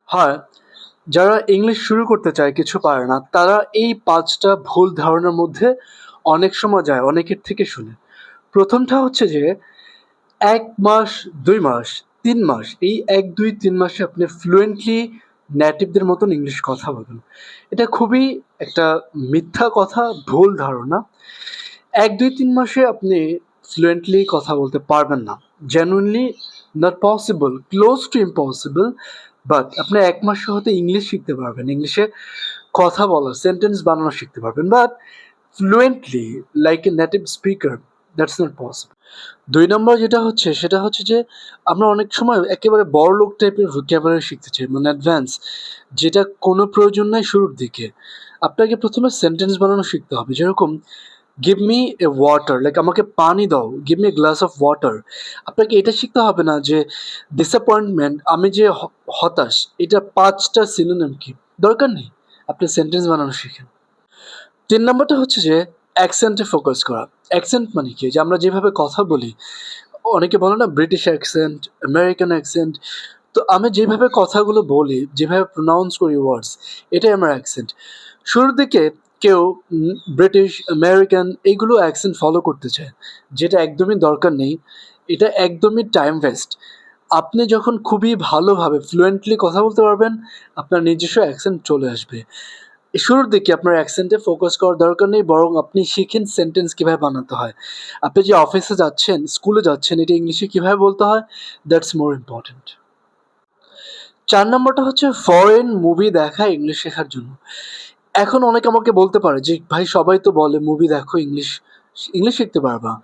হয়, যারা ইংলিশ শুরু করতে চায় কিছু পারে না, তারা এই ৫টা ভুল ধারণার মধ্যে অনেক সময় যায় অনেকের থেকে শুনে। ১ম টা হচ্ছে যে ১ মাস, ২ মাস, ৩ মাস এই ১, ২, ৩ মাসে আপনি ফ্লুয়েন্টলি নেটিভদের মতন ইংলিশ কথা বলবেন। এটা খুবই একটা মিথ্যা কথা, ভুল ধারণা। ১, ২, ৩ মাসে আপনি ফ্লুয়েন্টলি কথা বলতে পারবেন না। Genuinely not possible, close to impossible. But আপনি ১ মাসে হয়তো ইংলিশ শিখতে পারবেন। ইংলিশে কথা বলা, সেন্টেন্স বানানো শিখতে পারবেন। But fluently like a native speaker, that's not possible. ২ নম্বর যেটা হচ্ছে সেটা হচ্ছে যে আমরা অনেক সময় একেবারে বড়লোক টাইপের vocabulary শিখতে চাই, মানে অ্যাডভান্স, যেটা কোনো প্রয়োজন নাই শুরুর দিকে। আপনাকে ১ম এ সেন্টেন্স বানানো শিখতে হবে। যেরকম give me a water, like আমাকে পানি দাও, give me a glass of water. আপনাকে এটা শিখতে হবে না যে ডিসঅ্যাপয়েন্টমেন্ট, আমি যে হতাশ, এটার ৫টা সিনোনিম কি? দরকার নেই। আপনি সেন্টেন্স বানানো শিখেন। ৩ নাম্বারটা হচ্ছে যে অ্যাকসেন্টে ফোকাস করা। অ্যাকসেন্ট মানে কি? যে আমরা যেভাবে কথা বলি, অনেকে বলে না ব্রিটিশ অ্যাকসেন্ট, আমেরিকান অ্যাকসেন্ট। তো আমি যেভাবে কথাগুলো বলি, যেভাবে প্রনাউন্স করি ওয়ার্ডস, এটাই আমার অ্যাকসেন্ট। শুরুর দিকে কেউ ব্রিটিশ, আমেরিকান এইগুলো অ্যাকসেন্ট ফলো করতে চায়, যেটা একদমই দরকার নেই। এটা একদমই টাইম ওয়েস্ট। আপনি যখন খুবই ভালোভাবে ফ্লুয়েন্টলি কথা বলতে পারবেন, আপনার নিজস্ব অ্যাকসেন্ট চলে আসবে। শুরুর দিকে আপনার অ্যাকসেন্টে ফোকাস করার দরকার নেই, বরং আপনি শিখেন সেন্টেন্স কিভাবে বানাতে হয়। আপনি যে অফিসে যাচ্ছেন, স্কুলে যাচ্ছেন, এটা ইংলিশে কিভাবে বলতে হয়, দ্যাটস মোর ইম্পর্ট্যান্ট। ৪ নম্বরটা হচ্ছে ফরেন মুভি দেখা ইংলিশ শেখার জন্য। এখন অনেকে আমাকে বলতে পারে যে, "ভাই সবাই তো বলে মুভি দেখো ইংলিশ, ইংলিশ শিখতে পারবা।"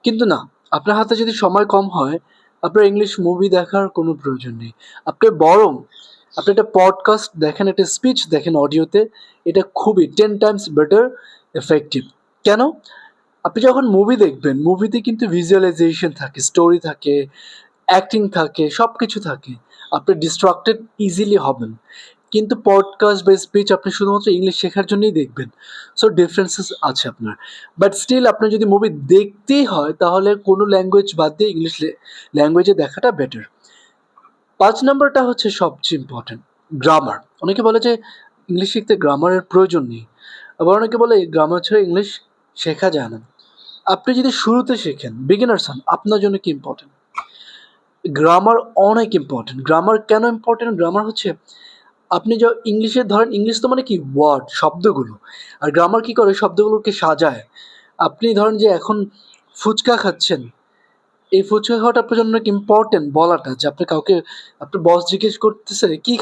কিন্তু না, আপনার হাতে যদি সময় কম হয়, আপনার ইংলিশ মুভি দেখার কোনো প্রয়োজন নেই। আপনি বরং আপনি একটা পডকাস্ট দেখেন, একটা স্পিচ দেখেন অডিওতে, এটা খুবই 10 টাইমস বেটার এফেক্টিভ। কেন? আপনি যখন মুভি দেখবেন, মুভিতে কিন্তু ভিজুয়ালাইজেশন থাকে, স্টোরি থাকে, অ্যাক্টিং থাকে, সবকিছু থাকে। আপনি ডিস্ট্রাক্টেড ইজিলি হবেন। কিন্তু পডকাস্ট বা স্পিচ আপনি শুধুমাত্র ইংলিশ শেখার জন্যই দেখবেন। সো ডিফারেন্সেস আছে আপনার। বাট স্টিল আপনার যদি মুভি দেখতেই হয়, তাহলে কোনো ল্যাঙ্গুয়েজ বাদ দিয়ে ইংলিশ ল্যাঙ্গুয়েজে দেখাটা বেটার। ৫ নাম্বারটা হচ্ছে সবচেয়ে ইম্পর্টেন্ট, গ্রামার। অনেকে বলে যে ইংলিশ শিখতে গ্রামারের প্রয়োজন নেই। আবার অনেকে বলে গ্রামার ছাড়া ইংলিশ শেখা যায় না। আপনি যদি শুরুতে শেখেন, বিগিনার্স হন, আপনার জন্য কি ইম্পর্টেন্ট? গ্রামার অনেক ইম্পর্টেন্ট। গ্রামার কেন ইম্পর্টেন্ট? গ্রামার হচ্ছে আপনি ইংলিশে ধরেন, ইংলিশ তো মানে কি ওয়ার্ড, শব্দগুলো। আর গ্রামার কি করে? শব্দগুলোকে সাজায়। আপনি ধরেন যে এখন ফুচকা খাচ্ছেন। এই ফুচকা খাওয়াটা আপনার জন্য অনেক ইম্পর্টেন্ট বলাটা, যে আপনি কাউকে, আপনার বস জিজ্ঞেস করতেছে, "কি